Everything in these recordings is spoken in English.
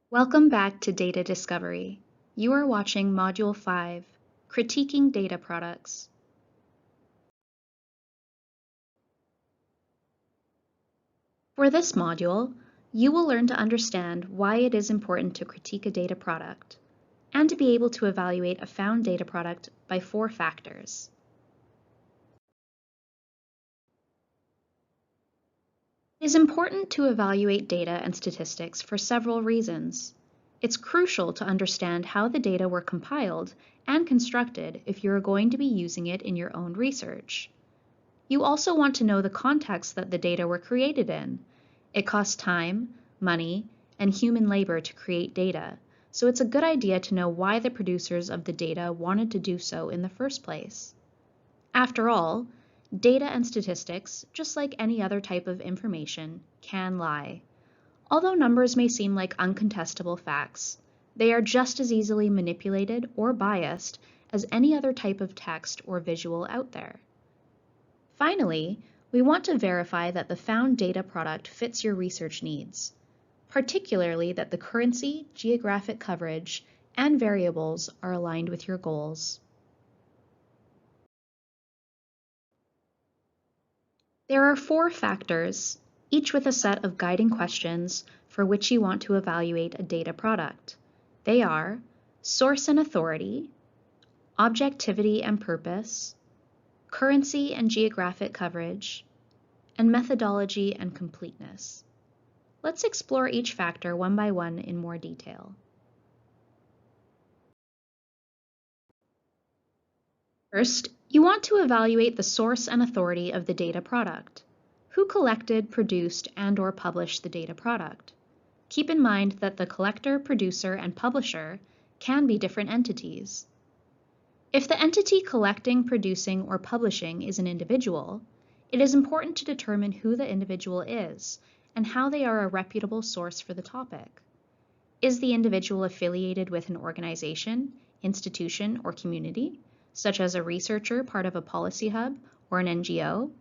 Welcome back to Data Discovery. You are watching Module 5, Critiquing Data Products. For this module, you will learn to understand why it is important to critique a data product, and to be able to evaluate a found data product by 4 factors. It is important to evaluate data and statistics for several reasons. It's crucial to understand how the data were compiled and constructed if you are going to be using it in your own research. You also want to know the context that the data were created in. It costs time, money, and human labor to create data, so it's a good idea to know why the producers of the data wanted to do so in the first place. After all, data and statistics, just like any other type of information, can lie. Although numbers may seem like uncontestable facts, they are just as easily manipulated or biased as any other type of text or visual out there. Finally, we want to verify that the found data product fits your research needs, particularly that the currency, geographic coverage, and variables are aligned with your goals. There are 4 factors, each with a set of guiding questions for which you want to evaluate a data product. They are source and authority, objectivity and purpose, currency and geographic coverage, and methodology and completeness. Let's explore each factor one by one in more detail. First, you want to evaluate the source and authority of the data product. Who collected, produced, and/or published the data product? Keep in mind that the collector, producer, and publisher can be different entities. If the entity collecting, producing, or publishing is an individual, it is important to determine who the individual is and how they are a reputable source for the topic. Is the individual affiliated with an organization, institution, or community, such as a researcher part of a policy hub or an NGO?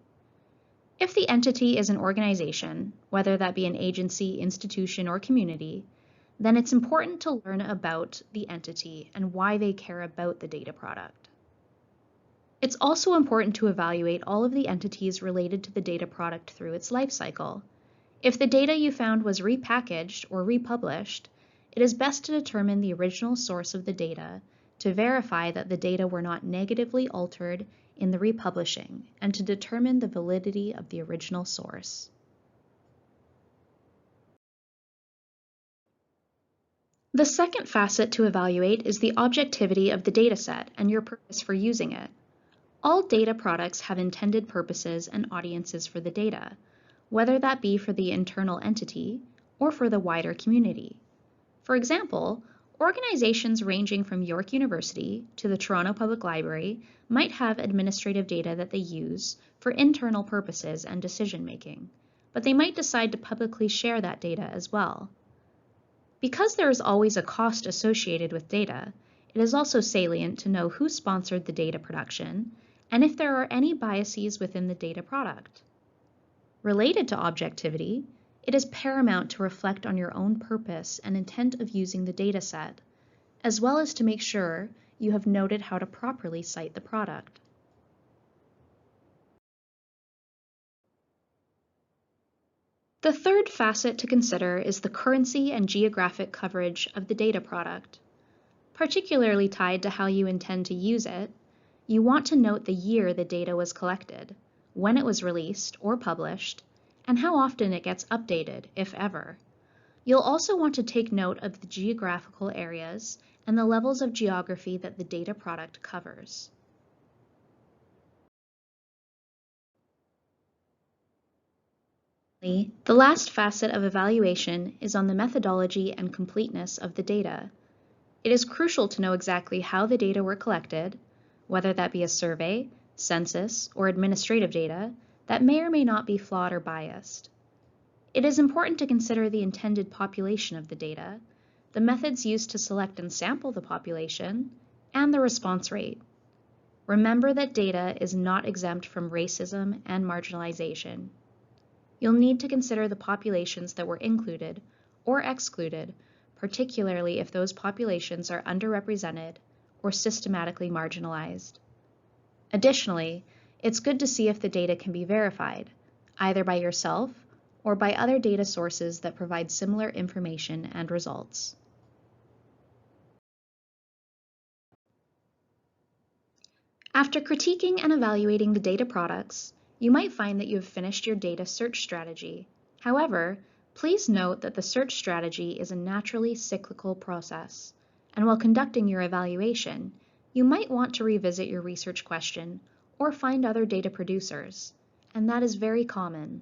If the entity is an organization, whether that be an agency, institution, or community, then it's important to learn about the entity and why they care about the data product. It's also important to evaluate all of the entities related to the data product through its life cycle. If the data you found was repackaged or republished, it is best to determine the original source of the data to verify that the data were not negatively altered in the republishing and to determine the validity of the original source. The second facet to evaluate is the objectivity of the dataset and your purpose for using it. All data products have intended purposes and audiences for the data, whether that be for the internal entity or for the wider community. For example, organizations ranging from York University to the Toronto Public Library might have administrative data that they use for internal purposes and decision-making, but they might decide to publicly share that data as well. Because there is always a cost associated with data, it is also salient to know who sponsored the data production and if there are any biases within the data product. Related to objectivity, it is paramount to reflect on your own purpose and intent of using the dataset, as well as to make sure you have noted how to properly cite the product. The third facet to consider is the currency and geographic coverage of the data product. Particularly tied to how you intend to use it, you want to note the year the data was collected, when it was released or published, and how often it gets updated, if ever. You'll also want to take note of the geographical areas and the levels of geography that the data product covers. The last facet of evaluation is on the methodology and completeness of the data. It is crucial to know exactly how the data were collected, whether that be a survey, census, or administrative data, that may or may not be flawed or biased. It is important to consider the intended population of the data, the methods used to select and sample the population, and the response rate. Remember that data is not exempt from racism and marginalization. You'll need to consider the populations that were included or excluded particularly if those populations are underrepresented or systematically marginalized. Additionally, it's good to see if the data can be verified, either by yourself or by other data sources that provide similar information and results. After critiquing and evaluating the data products, you might find that you have finished your data search strategy. However, please note that the search strategy is a naturally cyclical process, and while conducting your evaluation, you might want to revisit your research question or find other data producers, and that is very common.